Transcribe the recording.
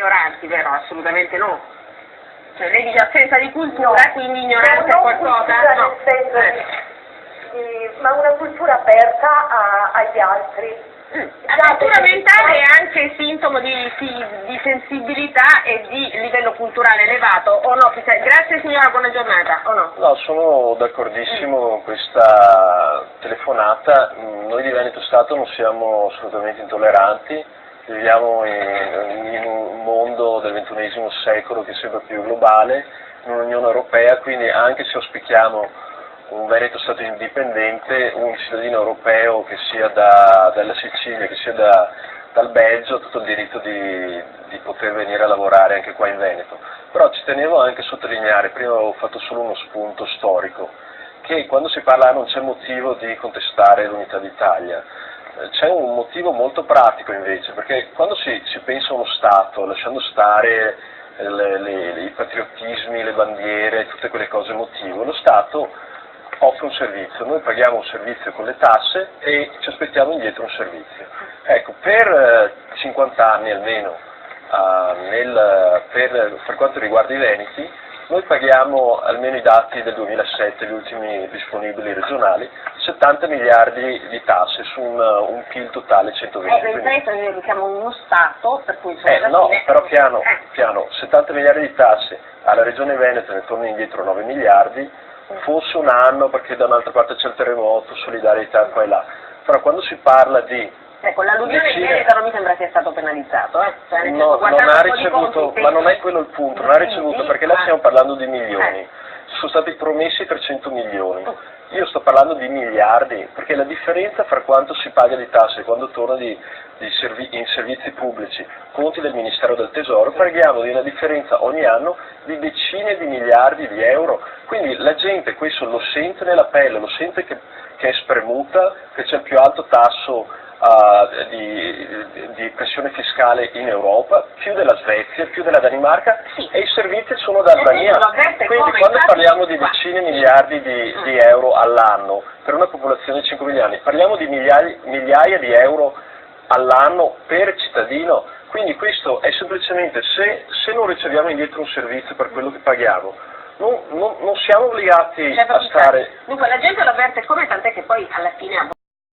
ignoranti, vero? Assolutamente no. Cioè lei dice assenza di cultura, no, quindi ignoranza è qualcosa? No. Ma una cultura aperta agli altri. La cultura mentale è anche sintomo di sensibilità e di livello culturale elevato, o no? Grazie signora, buona giornata, o no? No, sono d'accordissimo con questa telefonata. Noi di Veneto Stato non siamo assolutamente intolleranti, viviamo in un mondo del XXI secolo che è sempre più globale, in un'Unione Europea, quindi anche se auspichiamo un Veneto Stato indipendente, un cittadino europeo che sia dalla Sicilia, che sia dal Belgio, ha tutto il diritto di poter venire a lavorare anche qua in Veneto. Però ci tenevo anche a sottolineare, prima avevo fatto solo uno spunto storico, che quando si parla non c'è motivo di contestare l'unità d'Italia. C'è un motivo molto pratico invece, perché quando si pensa a uno Stato, lasciando stare i patriottismi, le bandiere, tutte quelle cose emotive, lo Stato offre un servizio, noi paghiamo un servizio con le tasse e ci aspettiamo indietro un servizio. Ecco, per 50 anni almeno, per quanto riguarda i veneti, noi paghiamo, almeno i dati del 2007, gli ultimi disponibili regionali, 70 miliardi di tasse su un PIL totale 120 miliardi. Noi siamo uno Stato, per cui no, però piano, 70 miliardi di tasse, alla Regione Veneto ne torna indietro 9 miliardi, fosse un anno perché da un'altra parte c'è il terremoto, solidarietà qua e là, però quando si parla di... Ecco, l'alluvione di Veneto non mi sembra sia stato penalizzato, Cioè, no, non ha ricevuto, ma non è quello il punto, non ha ricevuto perché là stiamo parlando di milioni, sono stati promessi 300 milioni, io sto parlando di miliardi, perché la differenza fra quanto si paga di tasse quando torna in servizi pubblici, conti del Ministero del Tesoro, paghiamo di una differenza ogni anno di decine di miliardi di euro, quindi la gente questo lo sente nella pelle, lo sente che è spremuta, che c'è il più alto tasso di pressione fiscale in Europa, più della Svezia, più della Danimarca, e i servizi sono da Albania. Quindi quando parliamo di decine di miliardi di euro all'anno per una popolazione di 5 milioni, parliamo di migliaia di euro all'anno per cittadino. Quindi questo è semplicemente, se non riceviamo indietro un servizio per quello che paghiamo, non siamo obbligati a stare... Dunque la gente lo avverte come, tant'è che poi alla fine